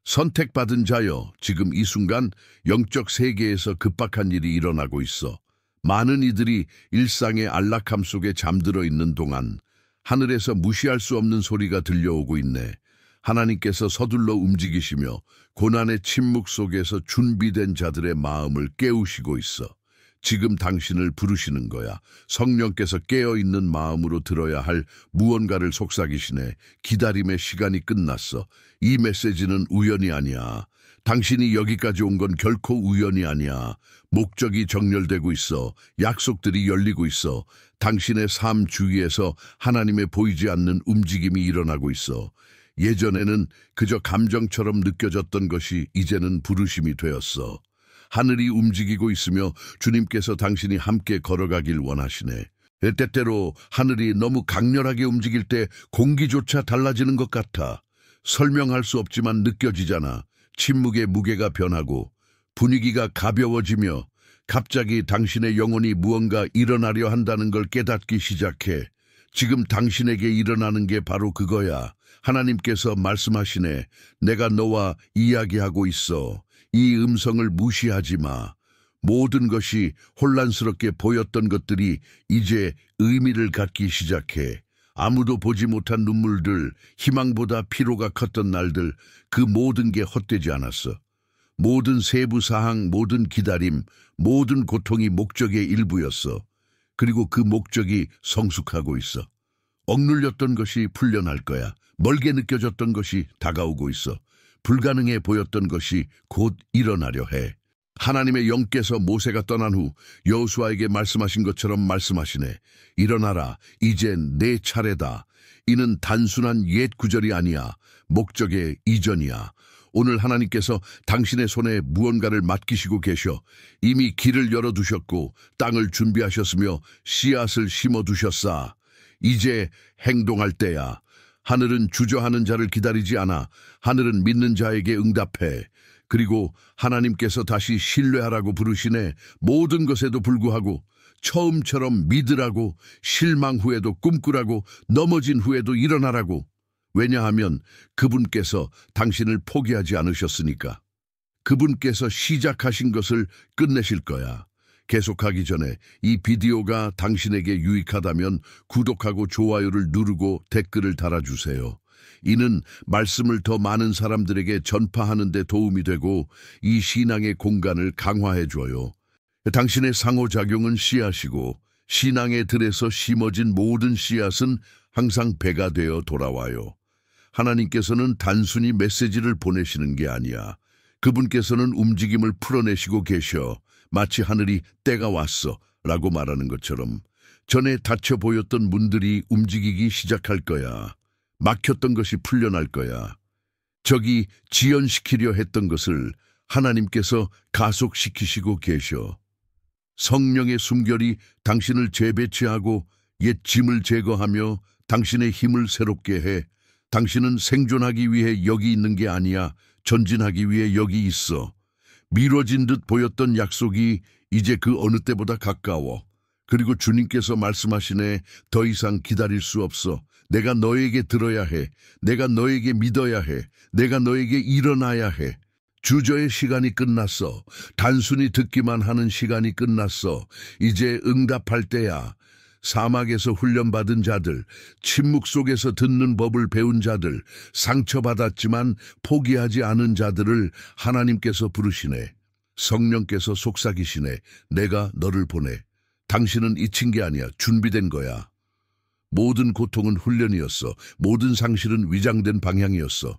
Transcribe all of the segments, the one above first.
선택받은 자여, 지금 이 순간 영적 세계에서 급박한 일이 일어나고 있어. 많은 이들이 일상의 안락함 속에 잠들어 있는 동안 하늘에서 무시할 수 없는 소리가 들려오고 있네. 하나님께서 서둘러 움직이시며 고난의 침묵 속에서 준비된 자들의 마음을 깨우시고 있어. 지금 당신을 부르시는 거야. 성령께서 깨어있는 마음으로 들어야 할 무언가를 속삭이시네. 기다림의 시간이 끝났어. 이 메시지는 우연이 아니야. 당신이 여기까지 온 건 결코 우연이 아니야. 목적이 정렬되고 있어. 약속들이 열리고 있어. 당신의 삶 주위에서 하나님의 보이지 않는 움직임이 일어나고 있어. 예전에는 그저 감정처럼 느껴졌던 것이 이제는 부르심이 되었어. 하늘이 움직이고 있으며 주님께서 당신이 함께 걸어가길 원하시네. 때때로 하늘이 너무 강렬하게 움직일 때 공기조차 달라지는 것 같아. 설명할 수 없지만 느껴지잖아. 침묵의 무게가 변하고 분위기가 가벼워지며 갑자기 당신의 영혼이 무언가 일어나려 한다는 걸 깨닫기 시작해. 지금 당신에게 일어나는 게 바로 그거야. 하나님께서 말씀하시네. 내가 너와 이야기하고 있어. 이 음성을 무시하지 마. 모든 것이 혼란스럽게 보였던 것들이 이제 의미를 갖기 시작해. 아무도 보지 못한 눈물들, 희망보다 피로가 컸던 날들, 그 모든 게 헛되지 않았어. 모든 세부 사항, 모든 기다림, 모든 고통이 목적의 일부였어. 그리고 그 목적이 성숙하고 있어. 억눌렸던 것이 풀려날 거야. 멀게 느껴졌던 것이 다가오고 있어. 불가능해 보였던 것이 곧 일어나려 해. 하나님의 영께서 모세가 떠난 후 여호수아에게 말씀하신 것처럼 말씀하시네. 일어나라, 이젠 내 차례다. 이는 단순한 옛 구절이 아니야. 목적의 이전이야. 오늘 하나님께서 당신의 손에 무언가를 맡기시고 계셔. 이미 길을 열어두셨고 땅을 준비하셨으며 씨앗을 심어두셨사. 이제 행동할 때야. 하늘은 주저하는 자를 기다리지 않아. 하늘은 믿는 자에게 응답해. 그리고 하나님께서 다시 신뢰하라고 부르시네. 모든 것에도 불구하고 처음처럼 믿으라고, 실망 후에도 꿈꾸라고, 넘어진 후에도 일어나라고. 왜냐하면 그분께서 당신을 포기하지 않으셨으니까. 그분께서 시작하신 것을 끝내실 거야. 계속하기 전에 이 비디오가 당신에게 유익하다면 구독하고 좋아요를 누르고 댓글을 달아주세요. 이는 말씀을 더 많은 사람들에게 전파하는 데 도움이 되고 이 신앙의 공간을 강화해줘요. 당신의 상호작용은 씨앗이고 신앙의 들에서 심어진 모든 씨앗은 항상 배가 되어 돌아와요. 하나님께서는 단순히 메시지를 보내시는 게 아니야. 그분께서는 움직임을 풀어내시고 계셔. 마치 하늘이 때가 왔어 라고 말하는 것처럼 전에 닫혀 보였던 문들이 움직이기 시작할 거야. 막혔던 것이 풀려날 거야. 저기 지연시키려 했던 것을 하나님께서 가속시키시고 계셔. 성령의 숨결이 당신을 재배치하고 옛 짐을 제거하며 당신의 힘을 새롭게 해. 당신은 생존하기 위해 여기 있는 게 아니야. 전진하기 위해 여기 있어. 미뤄진 듯 보였던 약속이 이제 그 어느 때보다 가까워. 그리고 주님께서 말씀하시네. 더 이상 기다릴 수 없어. 내가 너에게 들어야 해. 내가 너에게 믿어야 해. 내가 너에게 일어나야 해. 주저의 시간이 끝났어. 단순히 듣기만 하는 시간이 끝났어. 이제 응답할 때야. 사막에서 훈련받은 자들, 침묵 속에서 듣는 법을 배운 자들, 상처받았지만 포기하지 않은 자들을 하나님께서 부르시네. 성령께서 속삭이시네. 내가 너를 보내. 당신은 잊힌 게 아니야. 준비된 거야. 모든 고통은 훈련이었어. 모든 상실은 위장된 방향이었어.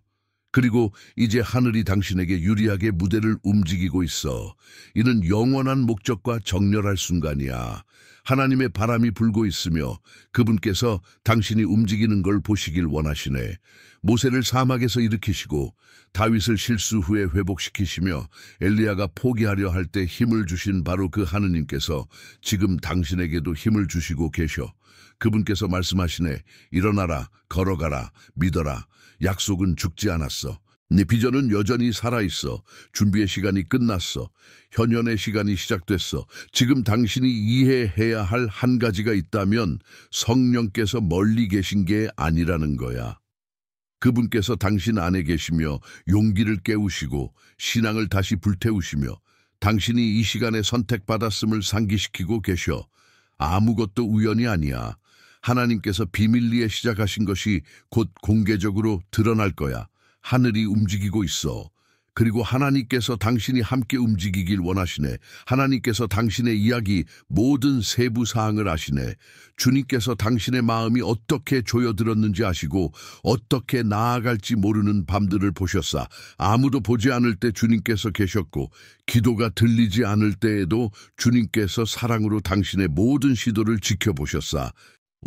그리고 이제 하늘이 당신에게 유리하게 무대를 움직이고 있어. 이는 영원한 목적과 정렬할 순간이야. 하나님의 바람이 불고 있으며 그분께서 당신이 움직이는 걸 보시길 원하시네. 모세를 사막에서 일으키시고 다윗을 실수 후에 회복시키시며 엘리야가 포기하려 할 때 힘을 주신 바로 그 하느님께서 지금 당신에게도 힘을 주시고 계셔. 그분께서 말씀하시네. 일어나라, 걸어가라, 믿어라. 약속은 죽지 않았어. 네 비전은 여전히 살아있어. 준비의 시간이 끝났어. 현현의 시간이 시작됐어. 지금 당신이 이해해야 할 한 가지가 있다면 성령께서 멀리 계신 게 아니라는 거야. 그분께서 당신 안에 계시며 용기를 깨우시고 신앙을 다시 불태우시며 당신이 이 시간에 선택받았음을 상기시키고 계셔. 아무것도 우연이 아니야. 하나님께서 비밀리에 시작하신 것이 곧 공개적으로 드러날 거야. 하늘이 움직이고 있어. 그리고 하나님께서 당신이 함께 움직이길 원하시네. 하나님께서 당신의 이야기 모든 세부 사항을 아시네. 주님께서 당신의 마음이 어떻게 조여들었는지 아시고 어떻게 나아갈지 모르는 밤들을 보셨사. 아무도 보지 않을 때 주님께서 계셨고 기도가 들리지 않을 때에도 주님께서 사랑으로 당신의 모든 시도를 지켜보셨사.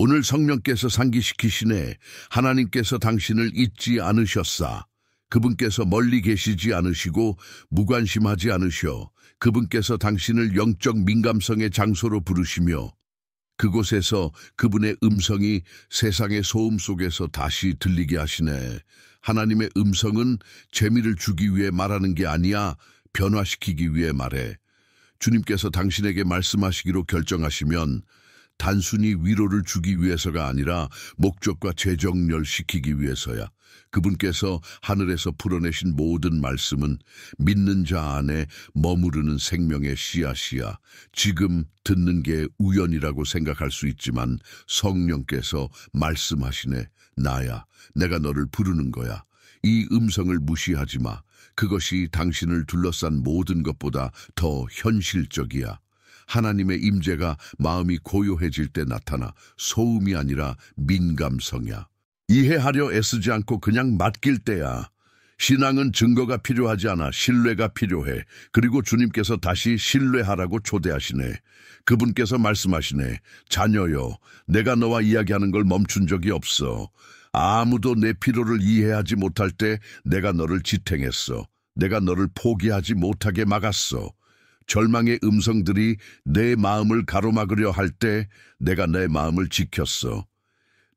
오늘 성령께서 상기시키시네. 하나님께서 당신을 잊지 않으셨사. 그분께서 멀리 계시지 않으시고 무관심하지 않으셔. 그분께서 당신을 영적 민감성의 장소로 부르시며 그곳에서 그분의 음성이 세상의 소음 속에서 다시 들리게 하시네. 하나님의 음성은 재미를 주기 위해 말하는 게 아니야. 변화시키기 위해 말해. 주님께서 당신에게 말씀하시기로 결정하시면 단순히 위로를 주기 위해서가 아니라 목적과 재정렬시키기 위해서야. 그분께서 하늘에서 풀어내신 모든 말씀은 믿는 자 안에 머무르는 생명의 씨앗이야. 지금 듣는 게 우연이라고 생각할 수 있지만 성령께서 말씀하시네. 나야, 내가 너를 부르는 거야. 이 음성을 무시하지 마. 그것이 당신을 둘러싼 모든 것보다 더 현실적이야. 하나님의 임재가 마음이 고요해질 때 나타나 소음이 아니라 민감성이야. 이해하려 애쓰지 않고 그냥 맡길 때야. 신앙은 증거가 필요하지 않아. 신뢰가 필요해. 그리고 주님께서 다시 신뢰하라고 초대하시네. 그분께서 말씀하시네. 자녀여, 내가 너와 이야기하는 걸 멈춘 적이 없어. 아무도 내 필요를 이해하지 못할 때 내가 너를 지탱했어. 내가 너를 포기하지 못하게 막았어. 절망의 음성들이 내 마음을 가로막으려 할 때 내가 내 마음을 지켰어.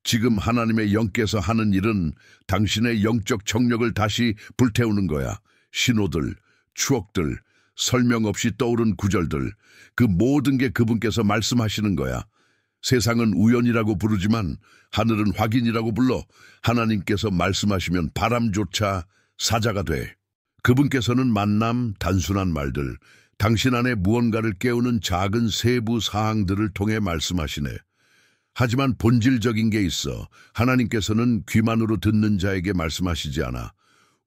지금 하나님의 영께서 하는 일은 당신의 영적 청력을 다시 불태우는 거야. 신호들, 추억들, 설명 없이 떠오른 구절들, 그 모든 게 그분께서 말씀하시는 거야. 세상은 우연이라고 부르지만 하늘은 확인이라고 불러. 하나님께서 말씀하시면 바람조차 사자가 돼. 그분께서는 만남, 단순한 말들, 당신 안에 무언가를 깨우는 작은 세부 사항들을 통해 말씀하시네. 하지만 본질적인 게 있어. 하나님께서는 귀만으로 듣는 자에게 말씀하시지 않아.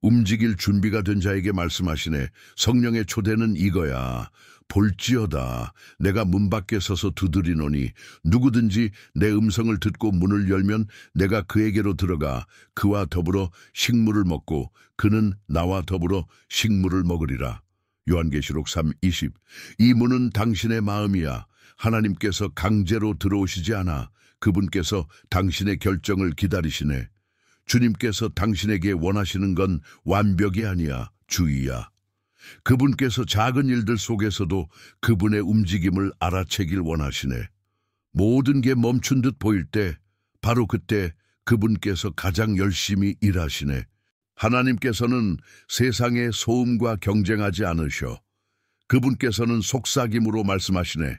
움직일 준비가 된 자에게 말씀하시네. 성령의 초대는 이거야. 볼지어다. 내가 문 밖에 서서 두드리노니 누구든지 내 음성을 듣고 문을 열면 내가 그에게로 들어가 그와 더불어 식물을 먹고 그는 나와 더불어 식물을 먹으리라. 요한계시록 3:20. 이 문은 당신의 마음이야. 하나님께서 강제로 들어오시지 않아. 그분께서 당신의 결정을 기다리시네. 주님께서 당신에게 원하시는 건 완벽이 아니야. 주의야. 그분께서 작은 일들 속에서도 그분의 움직임을 알아채길 원하시네. 모든 게 멈춘 듯 보일 때 바로 그때 그분께서 가장 열심히 일하시네. 하나님께서는 세상의 소음과 경쟁하지 않으셔. 그분께서는 속삭임으로 말씀하시네.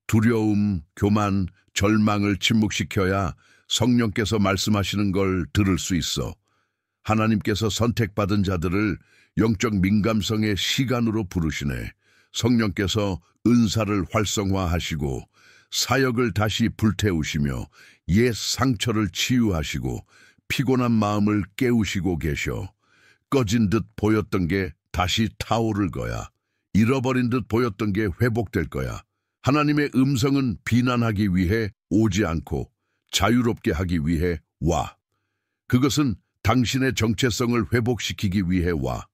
두려움, 교만, 절망을 침묵시켜야 성령께서 말씀하시는 걸 들을 수 있어. 하나님께서 선택받은 자들을 영적 민감성의 시간으로 부르시네. 성령께서 은사를 활성화하시고 사역을 다시 불태우시며 옛 상처를 치유하시고 피곤한 마음을 깨우시고 계셔. 꺼진 듯 보였던 게 다시 타오를 거야. 잃어버린 듯 보였던 게 회복될 거야. 하나님의 음성은 비난하기 위해 오지 않고 자유롭게 하기 위해 와. 그것은 당신의 정체성을 회복시키기 위해 와.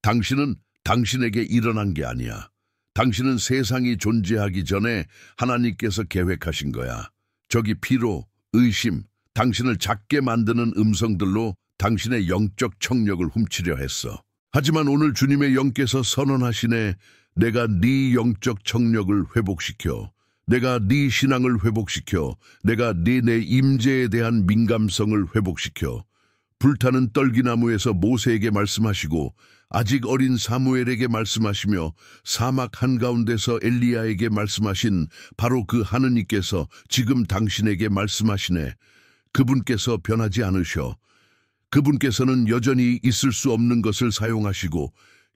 당신은 당신에게 일어난 게 아니야. 당신은 세상이 존재하기 전에 하나님께서 계획하신 거야. 저기 피로, 의심, 당신을 작게 만드는 음성들로 당신의 영적 청력을 훔치려 했어. 하지만 오늘 주님의 영께서 선언하시네. 내가 네 영적 청력을 회복시켜. 내가 네 신앙을 회복시켜. 내가 네 임재에 대한 민감성을 회복시켜. 불타는 떨기나무에서 모세에게 말씀하시고 아직 어린 사무엘에게 말씀하시며 사막 한가운데서 엘리야에게 말씀하신 바로 그 하느님께서 지금 당신에게 말씀하시네. 그분께서 변하지 않으셔. 그분께서는 여전히 있을 수 없는 것을 사용하시고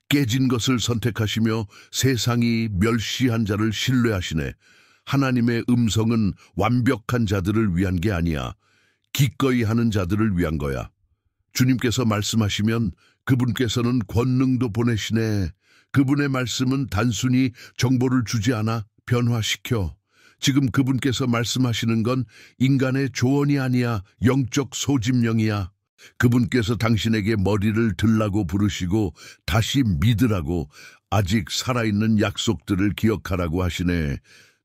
깨진 것을 선택하시며 세상이 멸시한 자를 신뢰하시네. 하나님의 음성은 완벽한 자들을 위한 게 아니야. 기꺼이 하는 자들을 위한 거야. 주님께서 말씀하시면 그분께서는 권능도 보내시네. 그분의 말씀은 단순히 정보를 주지 않아 변화시켜. 지금 그분께서 말씀하시는 건 인간의 조언이 아니야. 영적 소집령이야. 그분께서 당신에게 머리를 들라고 부르시고 다시 믿으라고, 아직 살아있는 약속들을 기억하라고 하시네.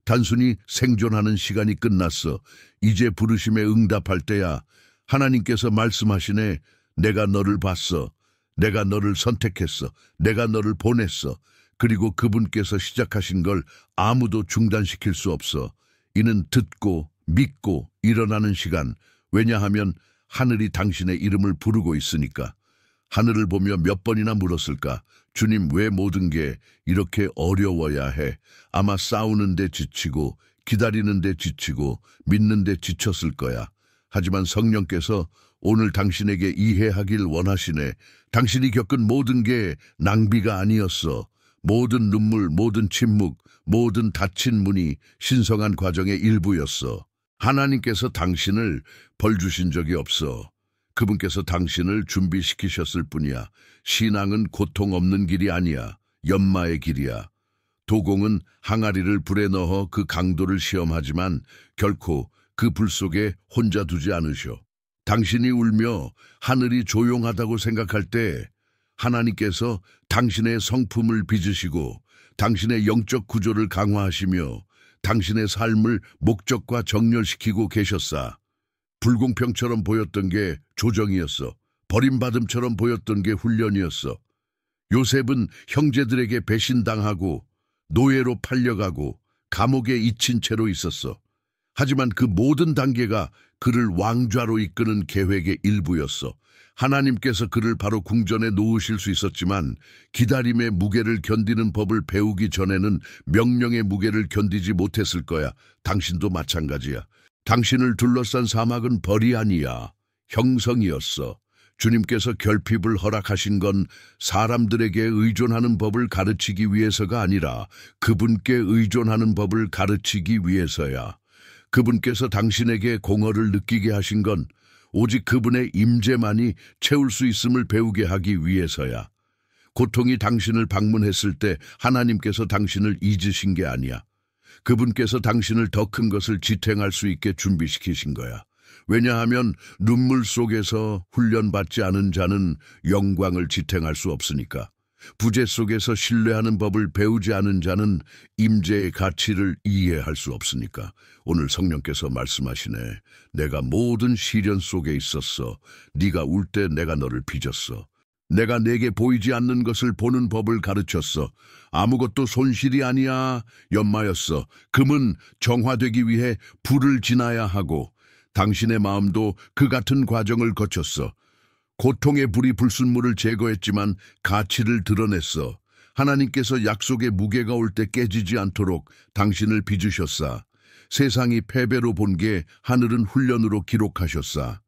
단순히 생존하는 시간이 끝났어. 이제 부르심에 응답할 때야. 하나님께서 말씀하시네. 내가 너를 봤어. 내가 너를 선택했어. 내가 너를 보냈어. 그리고 그분께서 시작하신 걸 아무도 중단시킬 수 없어. 이는 듣고 믿고 일어나는 시간. 왜냐하면 하늘이 당신의 이름을 부르고 있으니까. 하늘을 보며 몇 번이나 물었을까? 주님, 왜 모든 게 이렇게 어려워야 해? 아마 싸우는데 지치고 기다리는데 지치고 믿는데 지쳤을 거야. 하지만 성령께서 오늘 당신에게 이해하길 원하시네. 당신이 겪은 모든 게 낭비가 아니었어. 모든 눈물, 모든 침묵, 모든 닫힌 문이 신성한 과정의 일부였어. 하나님께서 당신을 벌 주신 적이 없어. 그분께서 당신을 준비시키셨을 뿐이야. 신앙은 고통 없는 길이 아니야. 연마의 길이야. 도공은 항아리를 불에 넣어 그 강도를 시험하지만 결코 그 불 속에 혼자 두지 않으셔. 당신이 울며 하늘이 조용하다고 생각할 때 하나님께서 당신의 성품을 빚으시고 당신의 영적 구조를 강화하시며 당신의 삶을 목적과 정렬시키고 계셨사. 불공평처럼 보였던 게 조정이었어. 버림받음처럼 보였던 게 훈련이었어. 요셉은 형제들에게 배신당하고 노예로 팔려가고 감옥에 잊힌 채로 있었어. 하지만 그 모든 단계가 그를 왕좌로 이끄는 계획의 일부였어. 하나님께서 그를 바로 궁전에 놓으실 수 있었지만 기다림의 무게를 견디는 법을 배우기 전에는 명령의 무게를 견디지 못했을 거야. 당신도 마찬가지야. 당신을 둘러싼 사막은 벌이 아니야. 형성이었어. 주님께서 결핍을 허락하신 건 사람들에게 의존하는 법을 가르치기 위해서가 아니라 그분께 의존하는 법을 가르치기 위해서야. 그분께서 당신에게 공허를 느끼게 하신 건 오직 그분의 임재만이 채울 수 있음을 배우게 하기 위해서야. 고통이 당신을 방문했을 때 하나님께서 당신을 잊으신 게 아니야. 그분께서 당신을 더 큰 것을 지탱할 수 있게 준비시키신 거야. 왜냐하면 눈물 속에서 훈련받지 않은 자는 영광을 지탱할 수 없으니까. 부재 속에서 신뢰하는 법을 배우지 않은 자는 임재의 가치를 이해할 수 없으니까. 오늘 성령께서 말씀하시네. 내가 모든 시련 속에 있었어. 네가 울 때 내가 너를 빚었어. 내가 내게 보이지 않는 것을 보는 법을 가르쳤어. 아무것도 손실이 아니야. 연마였어. 금은 정화되기 위해 불을 지나야 하고 당신의 마음도 그 같은 과정을 거쳤어. 고통의 불이 불순물을 제거했지만 가치를 드러냈어. 하나님께서 약속의 무게가 올 때 깨지지 않도록 당신을 빚으셨사. 세상이 패배로 본 게 하늘은 훈련으로 기록하셨사.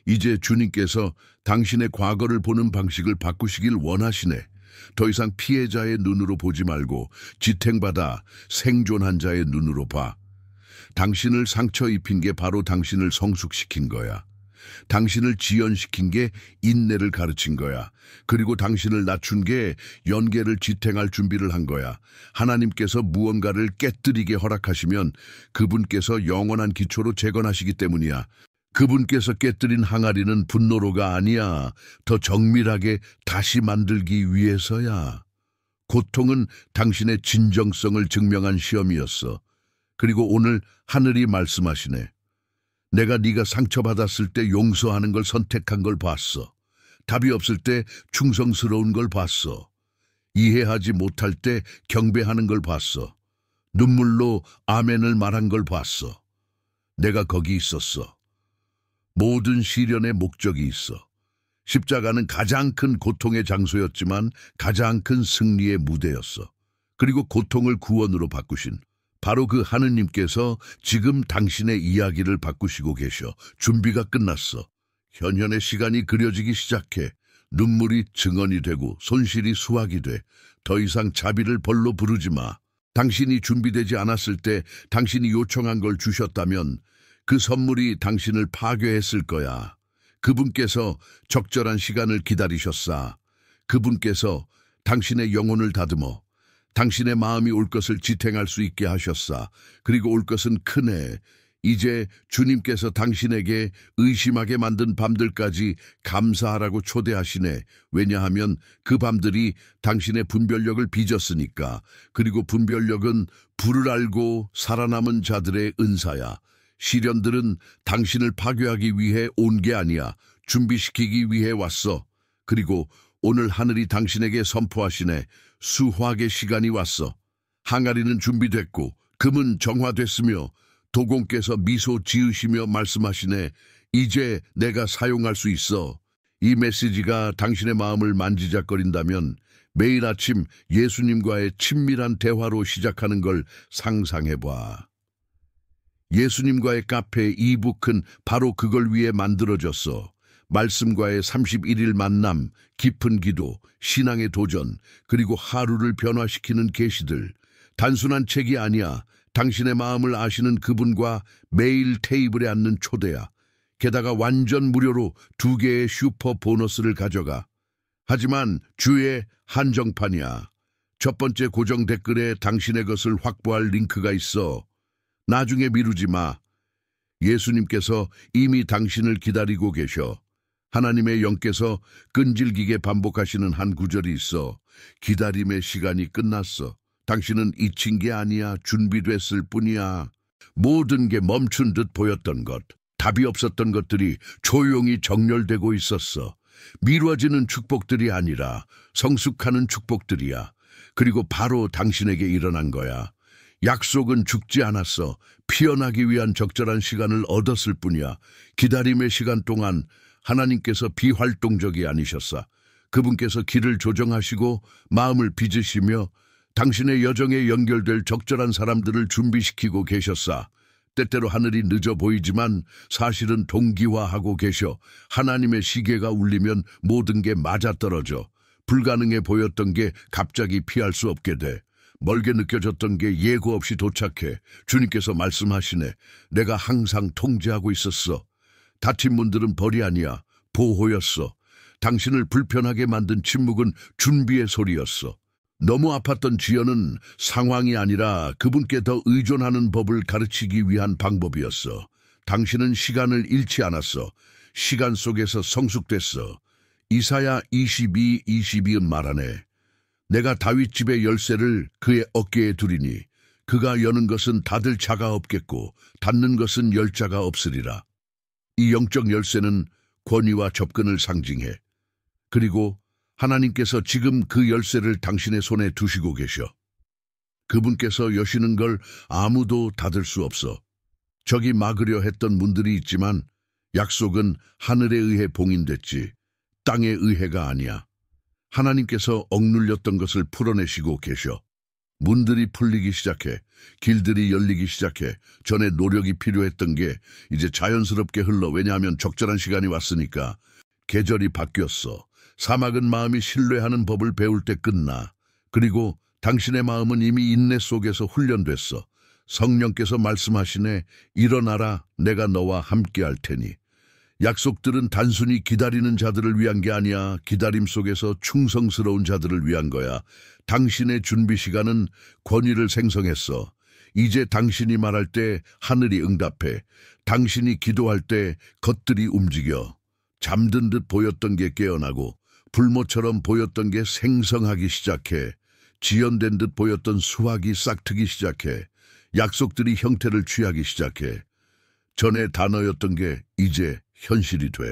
이제 주님께서 당신의 과거를 보는 방식을 바꾸시길 원하시네. 더 이상 피해자의 눈으로 보지 말고 지탱받아 생존한 자의 눈으로 봐. 당신을 상처 입힌 게 바로 당신을 성숙시킨 거야. 당신을 지연시킨 게 인내를 가르친 거야. 그리고 당신을 낮춘 게 연계를 지탱할 준비를 한 거야. 하나님께서 무언가를 깨뜨리게 허락하시면 그분께서 영원한 기초로 재건하시기 때문이야. 그분께서 깨뜨린 항아리는 분노로가 아니야. 더 정밀하게 다시 만들기 위해서야. 고통은 당신의 진정성을 증명한 시험이었어. 그리고 오늘 하늘이 말씀하시네. 내가 네가 상처받았을 때 용서하는 걸 선택한 걸 봤어. 답이 없을 때 충성스러운 걸 봤어. 이해하지 못할 때 경배하는 걸 봤어. 눈물로 아멘을 말한 걸 봤어. 내가 거기 있었어. 모든 시련의 목적이 있어. 십자가는 가장 큰 고통의 장소였지만 가장 큰 승리의 무대였어. 그리고 고통을 구원으로 바꾸신 바로 그 하느님께서 지금 당신의 이야기를 바꾸시고 계셔. 준비가 끝났어. 현현의 시간이 그려지기 시작해 눈물이 증언이 되고 손실이 수확이 돼 더 이상 자비를 벌로 부르지 마. 당신이 준비되지 않았을 때 당신이 요청한 걸 주셨다면 그 선물이 당신을 파괴했을 거야. 그분께서 적절한 시간을 기다리셨사. 그분께서 당신의 영혼을 다듬어 당신의 마음이 올 것을 지탱할 수 있게 하셨사. 그리고 올 것은 크네. 이제 주님께서 당신에게 의심하게 만든 밤들까지 감사하라고 초대하시네. 왜냐하면 그 밤들이 당신의 분별력을 빚었으니까. 그리고 분별력은 불을 알고 살아남은 자들의 은사야. 시련들은 당신을 파괴하기 위해 온 게 아니야. 준비시키기 위해 왔어. 그리고 오늘 하늘이 당신에게 선포하시네. 수확의 시간이 왔어. 항아리는 준비됐고 금은 정화됐으며 도공께서 미소 지으시며 말씀하시네. 이제 내가 사용할 수 있어. 이 메시지가 당신의 마음을 만지작거린다면 매일 아침 예수님과의 친밀한 대화로 시작하는 걸 상상해봐. 예수님과의 카페 이북은 바로 그걸 위해 만들어졌어. 말씀과의 31일 만남, 깊은 기도, 신앙의 도전, 그리고 하루를 변화시키는 계시들. 단순한 책이 아니야. 당신의 마음을 아시는 그분과 매일 테이블에 앉는 초대야. 게다가 완전 무료로 2개의 슈퍼 보너스를 가져가. 하지만 주의 한정판이야. 첫 번째 고정 댓글에 당신의 것을 확보할 링크가 있어. 나중에 미루지 마. 예수님께서 이미 당신을 기다리고 계셔. 하나님의 영께서 끈질기게 반복하시는 한 구절이 있어. 기다림의 시간이 끝났어. 당신은 잊힌 게 아니야. 준비됐을 뿐이야. 모든 게 멈춘 듯 보였던 것, 답이 없었던 것들이 조용히 정렬되고 있었어. 미뤄지는 축복들이 아니라 성숙하는 축복들이야. 그리고 바로 당신에게 일어난 거야. 약속은 죽지 않았어. 피어나기 위한 적절한 시간을 얻었을 뿐이야. 기다림의 시간 동안 하나님께서 비활동적이 아니셨어. 그분께서 길을 조정하시고 마음을 빚으시며 당신의 여정에 연결될 적절한 사람들을 준비시키고 계셨사. 때때로 하늘이 늦어 보이지만 사실은 동기화하고 계셔. 하나님의 시계가 울리면 모든 게 맞아떨어져. 불가능해 보였던 게 갑자기 피할 수 없게 돼. 멀게 느껴졌던 게 예고 없이 도착해. 주님께서 말씀하시네. 내가 항상 통제하고 있었어. 다친 분들은 벌이 아니야. 보호였어. 당신을 불편하게 만든 침묵은 준비의 소리였어. 너무 아팠던 지연은 상황이 아니라 그분께 더 의존하는 법을 가르치기 위한 방법이었어. 당신은 시간을 잃지 않았어. 시간 속에서 성숙됐어. 이사야 22:22은 말하네. 내가 다윗 집의 열쇠를 그의 어깨에 두리니 그가 여는 것은 닫을 자가 없겠고 닫는 것은 열 자가 없으리라. 이 영적 열쇠는 권위와 접근을 상징해. 그리고 하나님께서 지금 그 열쇠를 당신의 손에 두시고 계셔. 그분께서 여시는 걸 아무도 닫을 수 없어. 적이 막으려 했던 문들이 있지만 약속은 하늘에 의해 봉인됐지 땅의 의해가 아니야. 하나님께서 억눌렸던 것을 풀어내시고 계셔. 문들이 풀리기 시작해. 길들이 열리기 시작해. 전에 노력이 필요했던 게 이제 자연스럽게 흘러. 왜냐하면 적절한 시간이 왔으니까. 계절이 바뀌었어. 사막은 마음이 신뢰하는 법을 배울 때 끝나. 그리고 당신의 마음은 이미 인내 속에서 훈련됐어. 성령께서 말씀하시네. 일어나라. 내가 너와 함께 할 테니. 약속들은 단순히 기다리는 자들을 위한 게 아니야. 기다림 속에서 충성스러운 자들을 위한 거야. 당신의 준비 시간은 권위를 생성했어. 이제 당신이 말할 때 하늘이 응답해. 당신이 기도할 때 것들이 움직여. 잠든 듯 보였던 게 깨어나고 불모처럼 보였던 게 생성하기 시작해. 지연된 듯 보였던 수확이 싹트기 시작해. 약속들이 형태를 취하기 시작해. 전에 단어였던 게 이제 현실이 돼.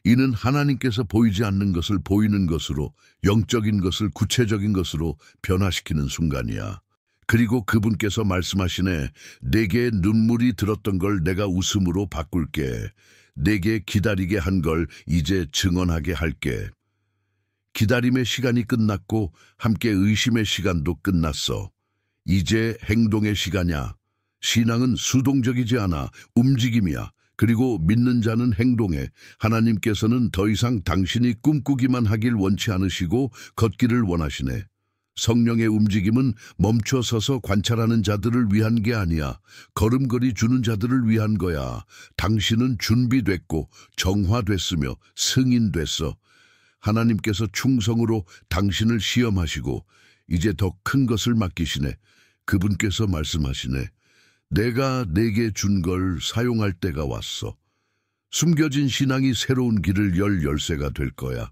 이는 하나님께서 보이지 않는 것을 보이는 것으로, 영적인 것을 구체적인 것으로 변화시키는 순간이야. 그리고 그분께서 말씀하시네. 내게 눈물이 들었던 걸 내가 웃음으로 바꿀게. 내게 기다리게 한 걸 이제 증언하게 할게. 기다림의 시간이 끝났고 함께 의심의 시간도 끝났어. 이제 행동의 시간이야. 신앙은 수동적이지 않아. 움직임이야. 그리고 믿는 자는 행동해. 하나님께서는 더 이상 당신이 꿈꾸기만 하길 원치 않으시고 걷기를 원하시네. 성령의 움직임은 멈춰 서서 관찰하는 자들을 위한 게 아니야. 걸음걸이 주는 자들을 위한 거야. 당신은 준비됐고 정화됐으며 승인됐어. 하나님께서 충성으로 당신을 시험하시고 이제 더 큰 것을 맡기시네. 그분께서 말씀하시네. 내가 내게 준 걸 사용할 때가 왔어. 숨겨진 신앙이 새로운 길을 열 열쇠가 될 거야.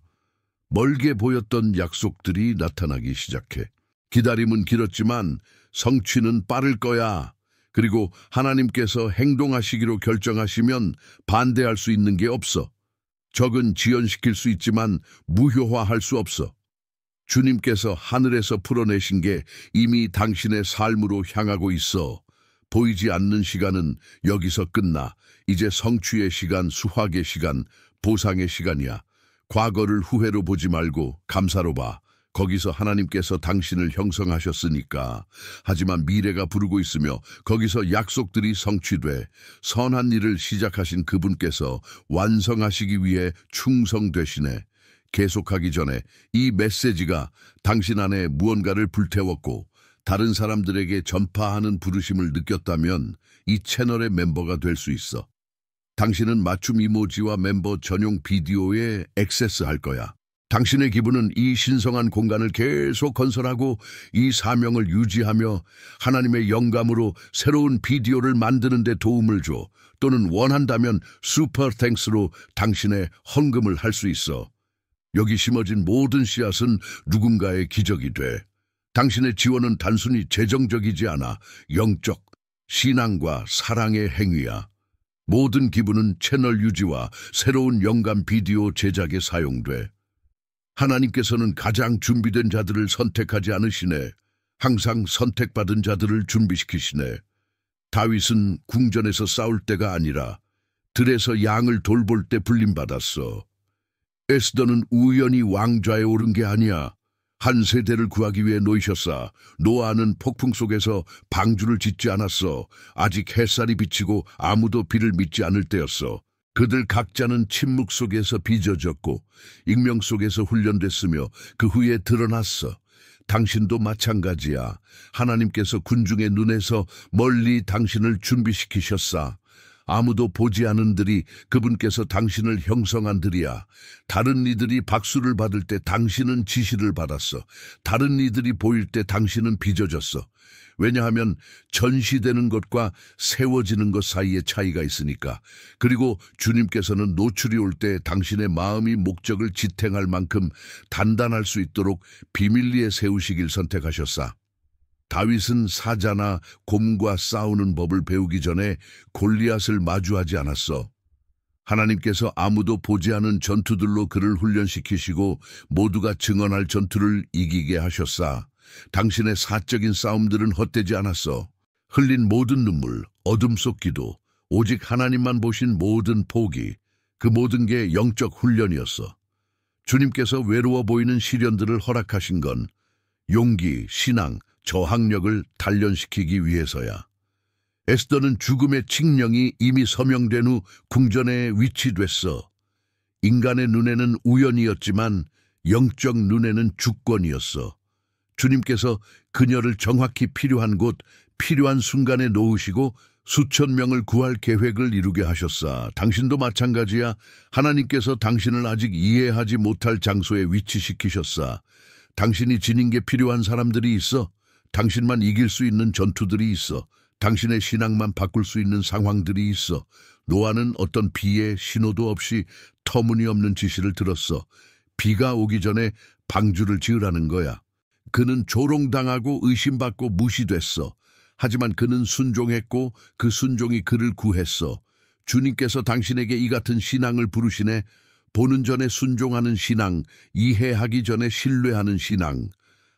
멀게 보였던 약속들이 나타나기 시작해. 기다림은 길었지만 성취는 빠를 거야. 그리고 하나님께서 행동하시기로 결정하시면 반대할 수 있는 게 없어. 적은 지연시킬 수 있지만 무효화할 수 없어. 주님께서 하늘에서 풀어내신 게 이미 당신의 삶으로 향하고 있어. 보이지 않는 시간은 여기서 끝나. 이제 성취의 시간, 수확의 시간, 보상의 시간이야. 과거를 후회로 보지 말고 감사로 봐. 거기서 하나님께서 당신을 형성하셨으니까. 하지만 미래가 부르고 있으며 거기서 약속들이 성취돼 선한 일을 시작하신 그분께서 완성하시기 위해 충성되시네. 계속하기 전에 이 메시지가 당신 안에 무언가를 불태웠고 다른 사람들에게 전파하는 부르심을 느꼈다면 이 채널의 멤버가 될 수 있어. 당신은 맞춤 이모지와 멤버 전용 비디오에 액세스할 거야. 당신의 기분은 이 신성한 공간을 계속 건설하고 이 사명을 유지하며 하나님의 영감으로 새로운 비디오를 만드는 데 도움을 줘. 또는 원한다면 슈퍼 땡스로 당신의 헌금을 할 수 있어. 여기 심어진 모든 씨앗은 누군가의 기적이 돼. 당신의 지원은 단순히 재정적이지 않아. 영적, 신앙과 사랑의 행위야. 모든 기부는 채널 유지와 새로운 영감 비디오 제작에 사용돼. 하나님께서는 가장 준비된 자들을 선택하지 않으시네. 항상 선택받은 자들을 준비시키시네. 다윗은 궁전에서 싸울 때가 아니라 들에서 양을 돌볼 때 불림받았어. 에스더는 우연히 왕좌에 오른 게 아니야. 한 세대를 구하기 위해 놓이셨사. 노아는 폭풍 속에서 방주를 짓지 않았어. 아직 햇살이 비치고 아무도 비를 믿지 않을 때였어. 그들 각자는 침묵 속에서 빚어졌고 익명 속에서 훈련됐으며 그 후에 드러났어. 당신도 마찬가지야. 하나님께서 군중의 눈에서 멀리 당신을 준비시키셨사. 아무도 보지 않은 들이 그분께서 당신을 형성한 들이야. 다른 이들이 박수를 받을 때 당신은 지시를 받았어. 다른 이들이 보일 때 당신은 빚어졌어. 왜냐하면 전시되는 것과 세워지는 것 사이에 차이가 있으니까. 그리고 주님께서는 노출이 올 때 당신의 마음이 목적을 지탱할 만큼 단단할 수 있도록 비밀리에 세우시길 선택하셨사. 다윗은 사자나 곰과 싸우는 법을 배우기 전에 골리앗을 마주하지 않았어. 하나님께서 아무도 보지 않은 전투들로 그를 훈련시키시고 모두가 증언할 전투를 이기게 하셨사. 당신의 사적인 싸움들은 헛되지 않았어. 흘린 모든 눈물, 어둠 속 기도, 오직 하나님만 보신 모든 포기, 그 모든 게 영적 훈련이었어. 주님께서 외로워 보이는 시련들을 허락하신 건 용기, 신앙, 저항력을 단련시키기 위해서야. 에스더는 죽음의 칙령이 이미 서명된 후 궁전에 위치됐어. 인간의 눈에는 우연이었지만 영적 눈에는 주권이었어. 주님께서 그녀를 정확히 필요한 곳, 필요한 순간에 놓으시고 수천 명을 구할 계획을 이루게 하셨사. 당신도 마찬가지야. 하나님께서 당신을 아직 이해하지 못할 장소에 위치시키셨사. 당신이 지닌 게 필요한 사람들이 있어. 당신만 이길 수 있는 전투들이 있어. 당신의 신앙만 바꿀 수 있는 상황들이 있어. 노아는 어떤 비의 신호도 없이 터무니없는 지시를 들었어. 비가 오기 전에 방주를 지으라는 거야. 그는 조롱당하고 의심받고 무시됐어. 하지만 그는 순종했고 그 순종이 그를 구했어. 주님께서 당신에게 이 같은 신앙을 부르시네. 보는 전에 순종하는 신앙, 이해하기 전에 신뢰하는 신앙.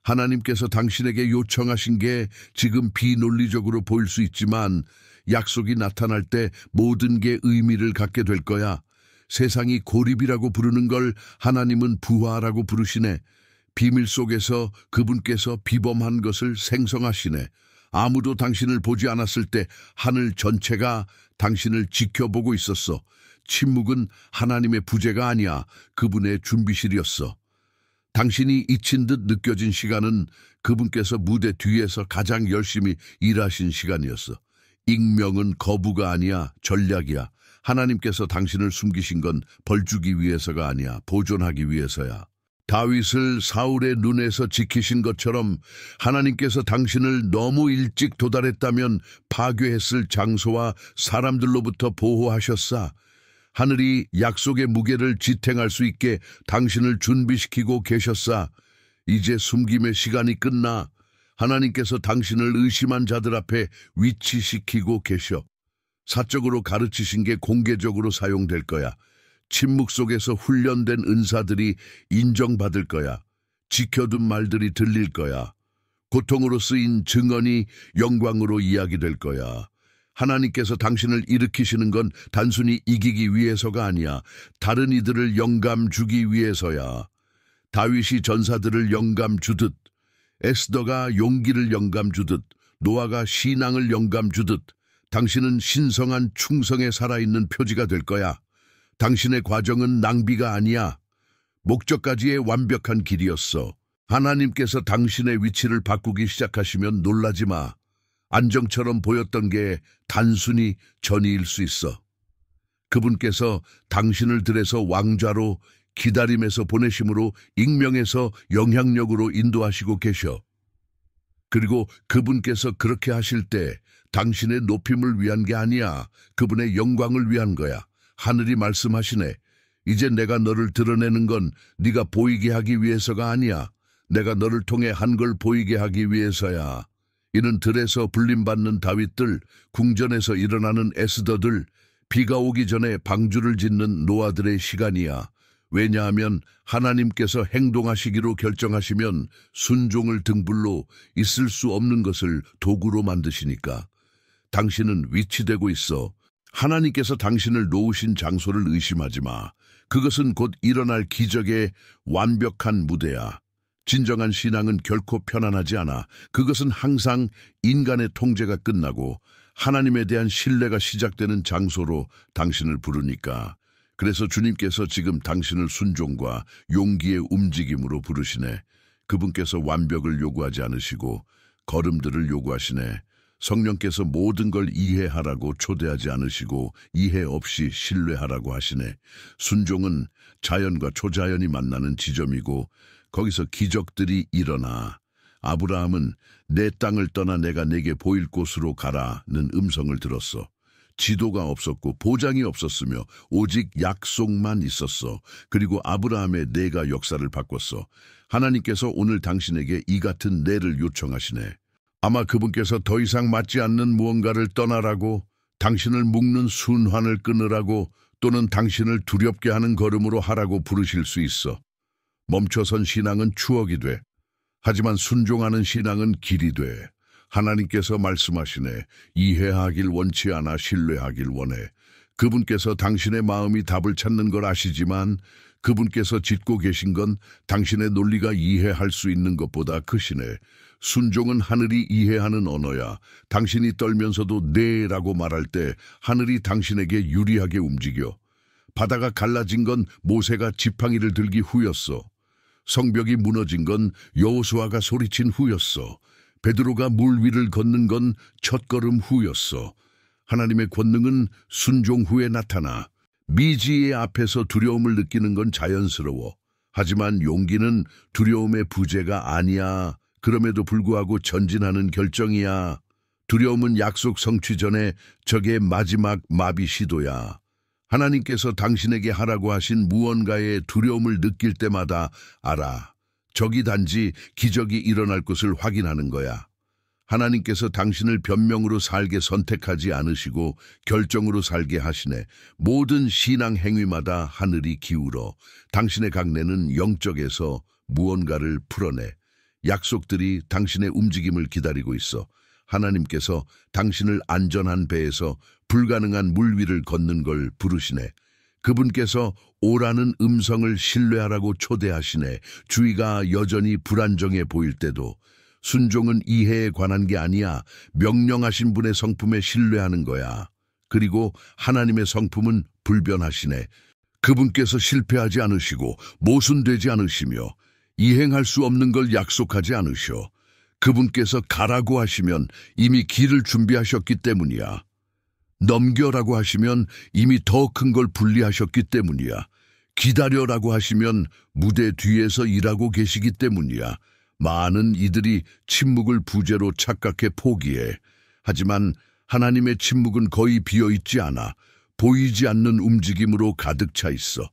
하나님께서 당신에게 요청하신 게 지금 비논리적으로 보일 수 있지만 약속이 나타날 때 모든 게 의미를 갖게 될 거야. 세상이 고립이라고 부르는 걸 하나님은 부활하고 부르시네. 비밀 속에서 그분께서 비범한 것을 생성하시네. 아무도 당신을 보지 않았을 때 하늘 전체가 당신을 지켜보고 있었어. 침묵은 하나님의 부재가 아니야. 그분의 준비실이었어. 당신이 잊힌 듯 느껴진 시간은 그분께서 무대 뒤에서 가장 열심히 일하신 시간이었어. 익명은 거부가 아니야, 전략이야. 하나님께서 당신을 숨기신 건 벌주기 위해서가 아니야, 보존하기 위해서야. 다윗을 사울의 눈에서 지키신 것처럼 하나님께서 당신을 너무 일찍 도달했다면 파괴했을 장소와 사람들로부터 보호하셨사. 하늘이 약속의 무게를 지탱할 수 있게 당신을 준비시키고 계셨사. 이제 숨김의 시간이 끝나 하나님께서 당신을 의심한 자들 앞에 위치시키고 계셔. 사적으로 가르치신 게 공개적으로 사용될 거야. 침묵 속에서 훈련된 은사들이 인정받을 거야. 지켜둔 말들이 들릴 거야. 고통으로 쓰인 증언이 영광으로 이야기될 거야. 하나님께서 당신을 일으키시는 건 단순히 이기기 위해서가 아니야. 다른 이들을 영감 주기 위해서야. 다윗이 전사들을 영감 주듯, 에스더가 용기를 영감 주듯, 노아가 신앙을 영감 주듯, 당신은 신성한 충성에 살아있는 표지가 될 거야. 당신의 과정은 낭비가 아니야. 목적까지의 완벽한 길이었어. 하나님께서 당신의 위치를 바꾸기 시작하시면 놀라지 마. 안정처럼 보였던 게 단순히 전이일 수 있어. 그분께서 당신을 들에서 왕좌로, 기다림에서 보내심으로, 익명에서 영향력으로 인도하시고 계셔. 그리고 그분께서 그렇게 하실 때 당신의 높임을 위한 게 아니야. 그분의 영광을 위한 거야. 하늘이 말씀하시네. 이제 내가 너를 드러내는 건 네가 보이게 하기 위해서가 아니야. 내가 너를 통해 한 걸 보이게 하기 위해서야. 이는 들에서 불림받는 다윗들, 궁전에서 일어나는 에스더들, 비가 오기 전에 방주를 짓는 노아들의 시간이야. 왜냐하면 하나님께서 행동하시기로 결정하시면 순종을 등불로, 있을 수 없는 것을 도구로 만드시니까. 당신은 위치되고 있어. 하나님께서 당신을 놓으신 장소를 의심하지 마. 그것은 곧 일어날 기적의 완벽한 무대야. 진정한 신앙은 결코 편안하지 않아. 그것은 항상 인간의 통제가 끝나고 하나님에 대한 신뢰가 시작되는 장소로 당신을 부르니까. 그래서 주님께서 지금 당신을 순종과 용기의 움직임으로 부르시네. 그분께서 완벽을 요구하지 않으시고 걸음들을 요구하시네. 성령께서 모든 걸 이해하라고 초대하지 않으시고 이해 없이 신뢰하라고 하시네. 순종은 자연과 초자연이 만나는 지점이고 거기서 기적들이 일어나. 아브라함은 내 땅을 떠나 내가 내게 보일 곳으로 가라는 음성을 들었어. 지도가 없었고 보장이 없었으며 오직 약속만 있었어. 그리고 아브라함의 내가 역사를 바꿨어. 하나님께서 오늘 당신에게 이 같은 내를 요청하시네. 아마 그분께서 더 이상 맞지 않는 무언가를 떠나라고, 당신을 묶는 순환을 끊으라고, 또는 당신을 두렵게 하는 걸음으로 하라고 부르실 수 있어. 멈춰선 신앙은 추억이 돼. 하지만 순종하는 신앙은 길이 돼. 하나님께서 말씀하시네. 이해하길 원치 않아 신뢰하길 원해. 그분께서 당신의 마음이 답을 찾는 걸 아시지만 그분께서 짓고 계신 건 당신의 논리가 이해할 수 있는 것보다 크시네. 순종은 하늘이 이해하는 언어야. 당신이 떨면서도 네라고 말할 때 하늘이 당신에게 유리하게 움직여. 바다가 갈라진 건 모세가 지팡이를 들기 후였어. 성벽이 무너진 건 여호수아가 소리친 후였어. 베드로가 물 위를 걷는 건 첫걸음 후였어. 하나님의 권능은 순종 후에 나타나. 미지의 앞에서 두려움을 느끼는 건 자연스러워. 하지만 용기는 두려움의 부재가 아니야. 그럼에도 불구하고 전진하는 결정이야. 두려움은 약속 성취 전에 적의 마지막 마비 시도야. 하나님께서 당신에게 하라고 하신 무언가의 두려움을 느낄 때마다 알아. 적이 단지 기적이 일어날 것을 확인하는 거야. 하나님께서 당신을 변명으로 살게 선택하지 않으시고 결정으로 살게 하시네. 모든 신앙 행위마다 하늘이 기울어. 당신의 강내는 영적에서 무언가를 풀어내. 약속들이 당신의 움직임을 기다리고 있어. 하나님께서 당신을 안전한 배에서 불가능한 물 위를 걷는 걸 부르시네. 그분께서 오라는 음성을 신뢰하라고 초대하시네. 주위가 여전히 불안정해 보일 때도, 순종은 이해에 관한 게 아니야. 명령하신 분의 성품에 신뢰하는 거야. 그리고 하나님의 성품은 불변하시네. 그분께서 실패하지 않으시고 모순되지 않으시며 이행할 수 없는 걸 약속하지 않으셔. 그분께서 가라고 하시면 이미 길을 준비하셨기 때문이야. 넘겨라고 하시면 이미 더 큰 걸 분리하셨기 때문이야. 기다려라고 하시면 무대 뒤에서 일하고 계시기 때문이야. 많은 이들이 침묵을 부재로 착각해 포기해. 하지만 하나님의 침묵은 거의 비어있지 않아. 보이지 않는 움직임으로 가득 차 있어.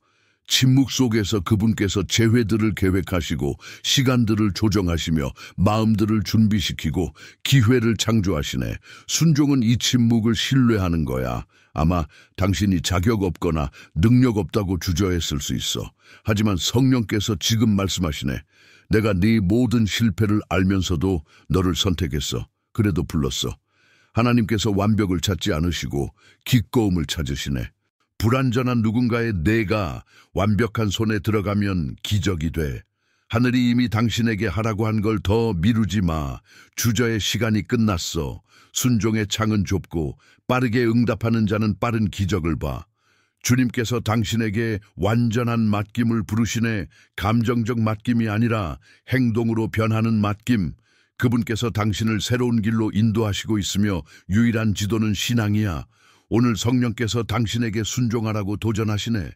침묵 속에서 그분께서 재회들을 계획하시고 시간들을 조정하시며 마음들을 준비시키고 기회를 창조하시네. 순종은 이 침묵을 신뢰하는 거야. 아마 당신이 자격 없거나 능력 없다고 주저했을 수 있어. 하지만 성령께서 지금 말씀하시네. 내가 네 모든 실패를 알면서도 너를 선택했어. 그래도 불렀어. 하나님께서 완벽을 찾지 않으시고 기꺼움을 찾으시네. 불완전한 누군가의 내가 완벽한 손에 들어가면 기적이 돼. 하늘이 이미 당신에게 하라고 한 걸 더 미루지 마. 주저의 시간이 끝났어. 순종의 창은 좁고 빠르게 응답하는 자는 빠른 기적을 봐. 주님께서 당신에게 완전한 맡김을 부르시네. 감정적 맡김이 아니라 행동으로 변하는 맡김. 그분께서 당신을 새로운 길로 인도하시고 있으며 유일한 지도는 신앙이야. 오늘 성령께서 당신에게 순종하라고 도전하시네.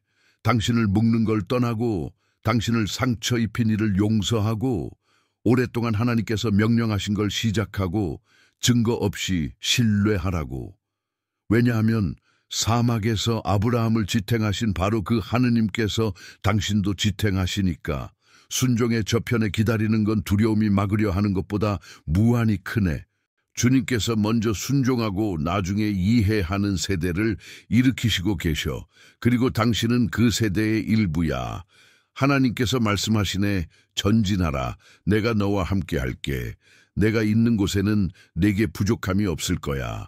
당신을 묶는 걸 떠나고 당신을 상처 입힌 일을 용서하고 오랫동안 하나님께서 명령하신 걸 시작하고 증거 없이 신뢰하라고. 왜냐하면 사막에서 아브라함을 지탱하신 바로 그 하느님께서 당신도 지탱하시니까. 순종의 저편에 기다리는 건 두려움이 막으려 하는 것보다 무한히 크네. 주님께서 먼저 순종하고 나중에 이해하는 세대를 일으키시고 계셔. 그리고 당신은 그 세대의 일부야. 하나님께서 말씀하시네. 전진하라. 내가 너와 함께 할게. 내가 있는 곳에는 내게 부족함이 없을 거야.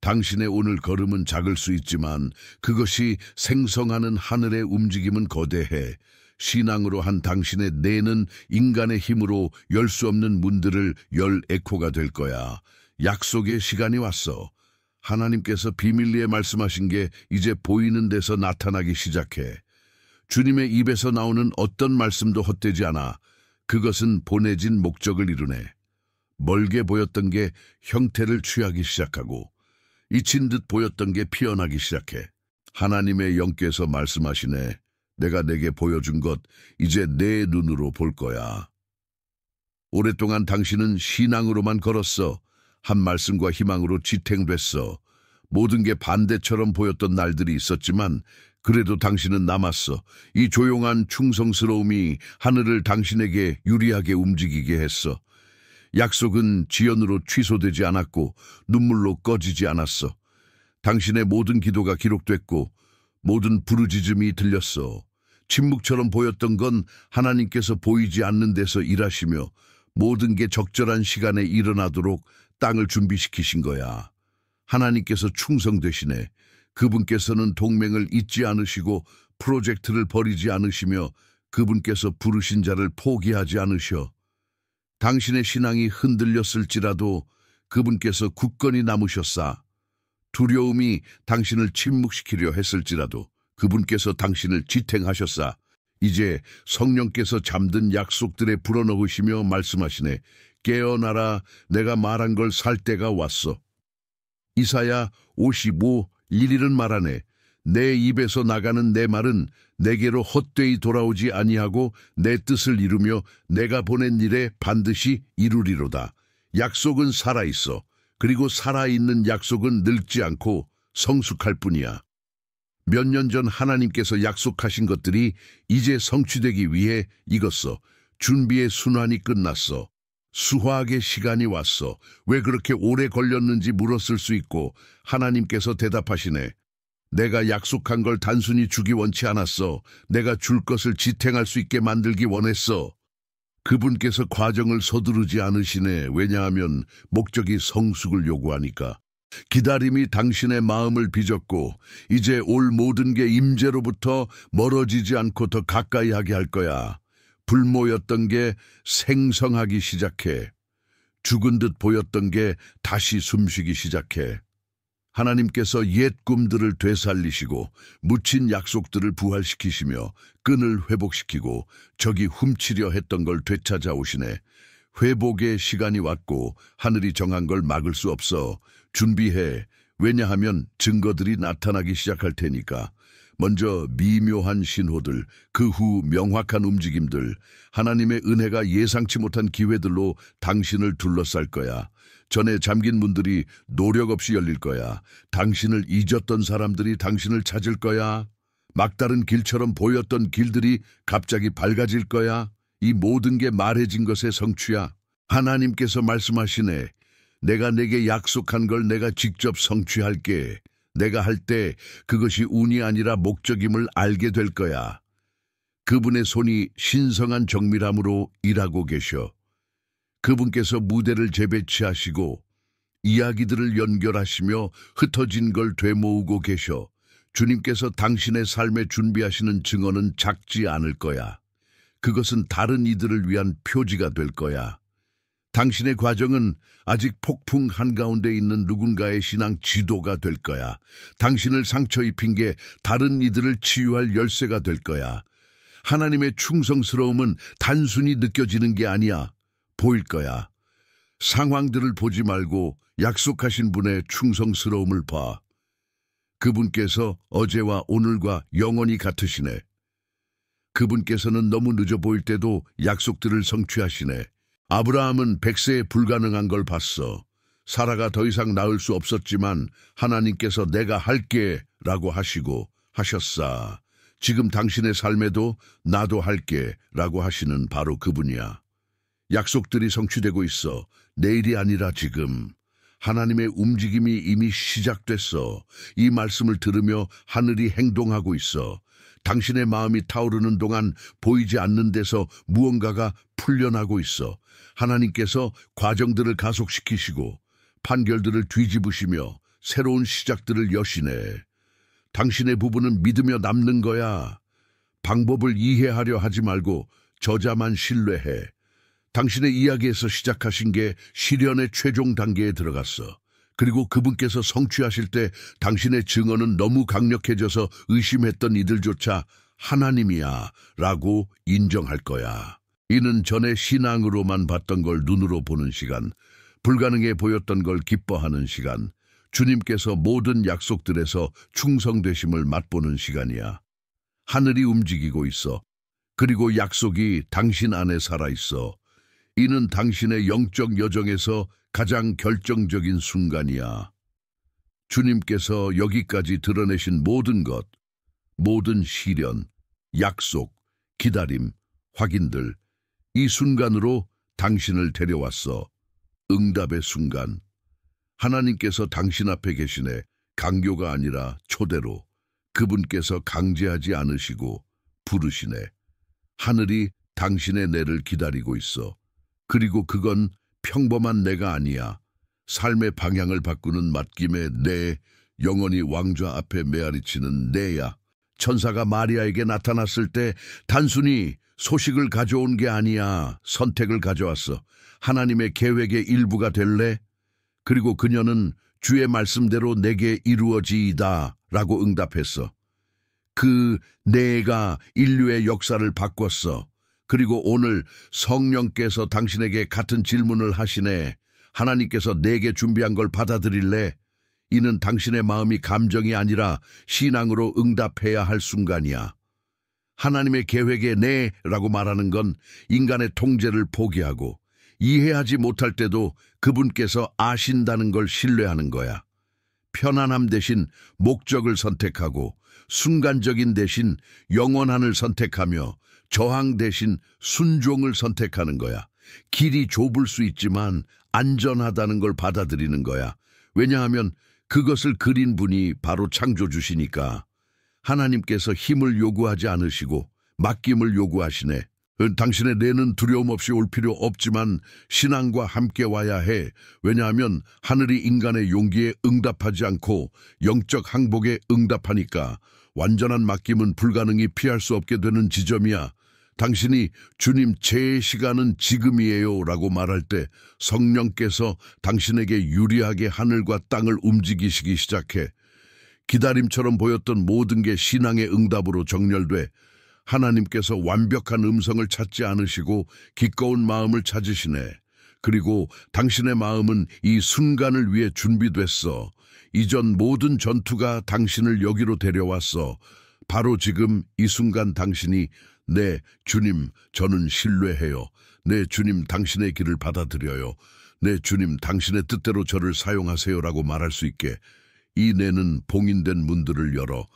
당신의 오늘 걸음은 작을 수 있지만 그것이 생성하는 하늘의 움직임은 거대해. 신앙으로 한 당신의 뇌는 인간의 힘으로 열 수 없는 문들을 열 에코가 될 거야. 약속의 시간이 왔어. 하나님께서 비밀리에 말씀하신 게 이제 보이는 데서 나타나기 시작해. 주님의 입에서 나오는 어떤 말씀도 헛되지 않아. 그것은 보내진 목적을 이루네. 멀게 보였던 게 형태를 취하기 시작하고 잊힌 듯 보였던 게 피어나기 시작해. 하나님의 영께서 말씀하시네. 내가 내게 보여준 것 이제 내 눈으로 볼 거야. 오랫동안 당신은 신앙으로만 걸었어. 한 말씀과 희망으로 지탱됐어. 모든 게 반대처럼 보였던 날들이 있었지만 그래도 당신은 남았어. 이 조용한 충성스러움이 하늘을 당신에게 유리하게 움직이게 했어. 약속은 지연으로 취소되지 않았고 눈물로 꺼지지 않았어. 당신의 모든 기도가 기록됐고 모든 부르짖음이 들렸어. 침묵처럼 보였던 건 하나님께서 보이지 않는 데서 일하시며 모든 게 적절한 시간에 일어나도록 땅을 준비시키신 거야. 하나님께서 충성되시네. 그분께서는 동맹을 잊지 않으시고 프로젝트를 버리지 않으시며 그분께서 부르신 자를 포기하지 않으셔. 당신의 신앙이 흔들렸을지라도 그분께서 굳건히 남으셨사. 두려움이 당신을 침묵시키려 했을지라도 그분께서 당신을 지탱하셨사. 이제 성령께서 잠든 약속들에 불어넣으시며 말씀하시네. 깨어나라. 내가 말한 걸 살 때가 왔어. 이사야 55, 1일은 말하네. 내 입에서 나가는 내 말은 내게로 헛되이 돌아오지 아니하고 내 뜻을 이루며 내가 보낸 일에 반드시 이루리로다. 약속은 살아있어. 그리고 살아있는 약속은 늙지 않고 성숙할 뿐이야. 몇 년 전 하나님께서 약속하신 것들이 이제 성취되기 위해 익었어. 준비의 순환이 끝났어. 수확의 시간이 왔어. 왜 그렇게 오래 걸렸는지 물었을 수 있고 하나님께서 대답하시네. 내가 약속한 걸 단순히 주기 원치 않았어. 내가 줄 것을 지탱할 수 있게 만들기 원했어. 그분께서 과정을 서두르지 않으시네. 왜냐하면 목적이 성숙을 요구하니까. 기다림이 당신의 마음을 빚었고 이제 올 모든 게 임재로부터 멀어지지 않고 더 가까이 하게 할 거야. 불모였던 게 생성하기 시작해. 죽은 듯 보였던 게 다시 숨쉬기 시작해. 하나님께서 옛 꿈들을 되살리시고 묻힌 약속들을 부활시키시며 끈을 회복시키고 적이 훔치려 했던 걸 되찾아오시네. 회복의 시간이 왔고 하늘이 정한 걸 막을 수 없어. 준비해. 왜냐하면 증거들이 나타나기 시작할 테니까. 먼저 미묘한 신호들, 그 후 명확한 움직임들, 하나님의 은혜가 예상치 못한 기회들로 당신을 둘러쌀 거야. 전에 잠긴 문들이 노력 없이 열릴 거야. 당신을 잊었던 사람들이 당신을 찾을 거야. 막다른 길처럼 보였던 길들이 갑자기 밝아질 거야. 이 모든 게 말해진 것의 성취야. 하나님께서 말씀하시네. 내가 내게 약속한 걸 내가 직접 성취할게. 내가 할 때 그것이 운이 아니라 목적임을 알게 될 거야. 그분의 손이 신성한 정밀함으로 일하고 계셔. 그분께서 무대를 재배치하시고 이야기들을 연결하시며 흩어진 걸 되모으고 계셔. 주님께서 당신의 삶에 준비하시는 증언은 작지 않을 거야. 그것은 다른 이들을 위한 표지가 될 거야. 당신의 과정은 아직 폭풍 한가운데 있는 누군가의 신앙 지도가 될 거야. 당신을 상처 입힌 게 다른 이들을 치유할 열쇠가 될 거야. 하나님의 충성스러움은 단순히 느껴지는 게 아니야. 보일 거야. 상황들을 보지 말고 약속하신 분의 충성스러움을 봐. 그분께서 어제와 오늘과 영원히 같으시네. 그분께서는 너무 늦어 보일 때도 약속들을 성취하시네. 아브라함은 100세에 불가능한 걸 봤어. 사라가 더 이상 낳을 수 없었지만 하나님께서 내가 할게 라고 하셨어. 지금 당신의 삶에도 나도 할게 라고 하시는 바로 그분이야. 약속들이 성취되고 있어. 내일이 아니라 지금. 하나님의 움직임이 이미 시작됐어. 이 말씀을 들으며 하늘이 행동하고 있어. 당신의 마음이 타오르는 동안 보이지 않는 데서 무언가가 풀려나고 있어. 하나님께서 과정들을 가속시키시고 판결들을 뒤집으시며 새로운 시작들을 여시네. 당신의 부분은 믿으며 남는 거야. 방법을 이해하려 하지 말고 저자만 신뢰해. 당신의 이야기에서 시작하신 게 실현의 최종 단계에 들어갔어. 그리고 그분께서 성취하실 때 당신의 증언은 너무 강력해져서 의심했던 이들조차 하나님이야 라고 인정할 거야. 이는 전에 신앙으로만 봤던 걸 눈으로 보는 시간, 불가능해 보였던 걸 기뻐하는 시간, 주님께서 모든 약속들에서 충성되심을 맛보는 시간이야. 하늘이 움직이고 있어. 그리고 약속이 당신 안에 살아있어. 이는 당신의 영적 여정에서 가장 결정적인 순간이야. 주님께서 여기까지 드러내신 모든 것, 모든 시련, 약속, 기다림, 확인들, 이 순간으로 당신을 데려왔어. 응답의 순간. 하나님께서 당신 앞에 계시네. 강요가 아니라 초대로. 그분께서 강제하지 않으시고 부르시네. 하늘이 당신의 내를 기다리고 있어. 그리고 그건 평범한 내가 아니야. 삶의 방향을 바꾸는 맡김의 내, 영원히 왕좌 앞에 메아리치는 내야. 천사가 마리아에게 나타났을 때 단순히 소식을 가져온 게 아니야. 선택을 가져왔어. 하나님의 계획의 일부가 될래? 그리고 그녀는 주의 말씀대로 내게 이루어지이다 라고 응답했어. 그 내가 인류의 역사를 바꿨어. 그리고 오늘 성령께서 당신에게 같은 질문을 하시네. 하나님께서 내게 준비한 걸 받아들일래? 이는 당신의 마음이 감정이 아니라 신앙으로 응답해야 할 순간이야. 하나님의 계획에 네라고 말하는 건 인간의 통제를 포기하고 이해하지 못할 때도 그분께서 아신다는 걸 신뢰하는 거야. 편안함 대신 목적을 선택하고 순간적인 대신 영원한을 선택하며 저항 대신 순종을 선택하는 거야. 길이 좁을 수 있지만 안전하다는 걸 받아들이는 거야. 왜냐하면 그것을 그린 분이 바로 창조주시니까. 하나님께서 힘을 요구하지 않으시고 맡김을 요구하시네. 당신의 뇌는 두려움 없이 올 필요 없지만 신앙과 함께 와야 해. 왜냐하면 하늘이 인간의 용기에 응답하지 않고 영적 항복에 응답하니까. 완전한 맡김은 불가능이 피할 수 없게 되는 지점이야. 당신이 주님 제 시간은 지금이에요 라고 말할 때 성령께서 당신에게 유리하게 하늘과 땅을 움직이시기 시작해 기다림처럼 보였던 모든 게 신앙의 응답으로 정렬돼 하나님께서 완벽한 음성을 찾지 않으시고 기꺼운 마음을 찾으시네. 그리고 당신의 마음은 이 순간을 위해 준비됐어. 이전 모든 전투가 당신을 여기로 데려왔어. 바로 지금 이 순간 당신이 네, 주님, 저는 신뢰해요. 네, 주님, 당신의 길을 받아들여요. 네, 주님, 당신의 뜻대로 저를 사용하세요라고 말할 수 있게 이 내는 봉인된 문들을 열어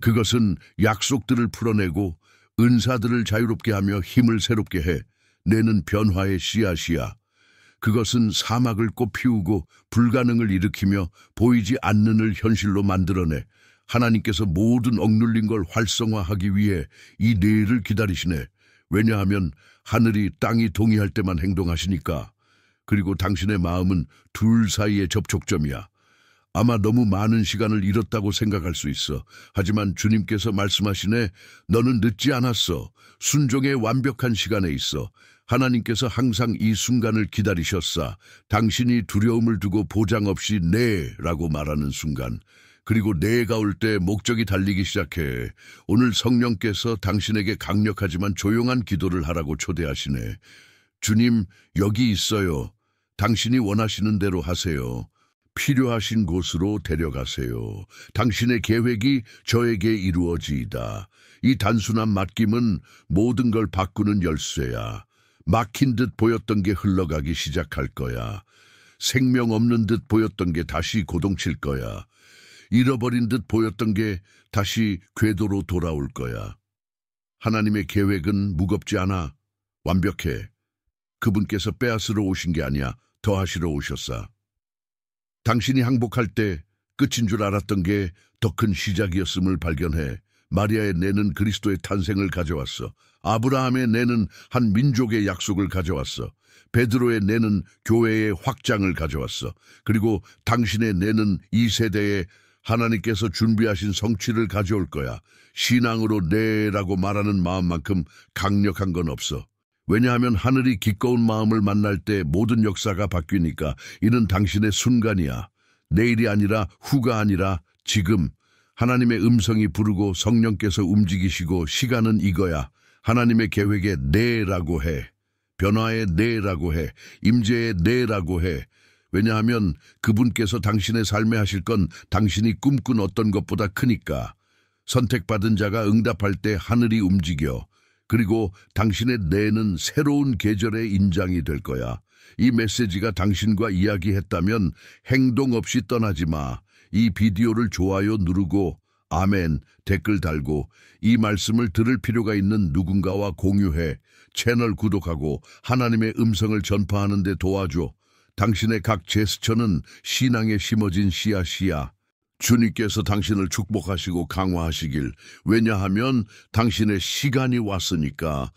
그것은 약속들을 풀어내고 은사들을 자유롭게 하며 힘을 새롭게 해 내는 변화의 씨앗이야. 그것은 사막을 꽃피우고 불가능을 일으키며 보이지 않는을 현실로 만들어내 하나님께서 모든 억눌린 걸 활성화하기 위해 이 내일을 기다리시네. 왜냐하면 하늘이 땅이 동의할 때만 행동하시니까. 그리고 당신의 마음은 둘 사이의 접촉점이야. 아마 너무 많은 시간을 잃었다고 생각할 수 있어. 하지만 주님께서 말씀하시네. 너는 늦지 않았어. 순종의 완벽한 시간에 있어. 하나님께서 항상 이 순간을 기다리셨사. 당신이 두려움을 두고 보장 없이 네라고 말하는 순간. 그리고 네가 올 때 목적이 달리기 시작해. 오늘 성령께서 당신에게 강력하지만 조용한 기도를 하라고 초대하시네. 주님, 여기 있어요. 당신이 원하시는 대로 하세요. 필요하신 곳으로 데려가세요. 당신의 계획이 저에게 이루어지이다. 이 단순한 맡김은 모든 걸 바꾸는 열쇠야. 막힌 듯 보였던 게 흘러가기 시작할 거야. 생명 없는 듯 보였던 게 다시 고동칠 거야. 잃어버린 듯 보였던 게 다시 궤도로 돌아올 거야. 하나님의 계획은 무겁지 않아. 완벽해. 그분께서 빼앗으러 오신 게 아니야. 더하시러 오셨사. 당신이 항복할 때 끝인 줄 알았던 게 더 큰 시작이었음을 발견해. 마리아의 내는 그리스도의 탄생을 가져왔어. 아브라함의 내는 한 민족의 약속을 가져왔어. 베드로의 내는 교회의 확장을 가져왔어. 그리고 당신의 내는 이 세대에 하나님께서 준비하신 성취를 가져올 거야. 신앙으로 네라고 말하는 마음만큼 강력한 건 없어. 왜냐하면 하늘이 기꺼운 마음을 만날 때 모든 역사가 바뀌니까. 이는 당신의 순간이야. 내일이 아니라 후가 아니라 지금. 하나님의 음성이 부르고 성령께서 움직이시고 시간은 이거야. 하나님의 계획에 네라고 해. 변화에 네라고 해. 임재에 네라고 해. 왜냐하면 그분께서 당신의 삶에 하실 건 당신이 꿈꾼 어떤 것보다 크니까. 선택받은 자가 응답할 때 하늘이 움직여. 그리고 당신의 내는 새로운 계절의 인장이 될 거야. 이 메시지가 당신과 이야기했다면 행동 없이 떠나지 마. 이 비디오를 좋아요 누르고 아멘 댓글 달고 이 말씀을 들을 필요가 있는 누군가와 공유해. 채널 구독하고 하나님의 음성을 전파하는 데 도와줘. 당신의 각 제스처는 신앙에 심어진 씨앗이야. 주님께서 당신을 축복하시고 강화하시길. 왜냐하면 당신의 시간이 왔으니까.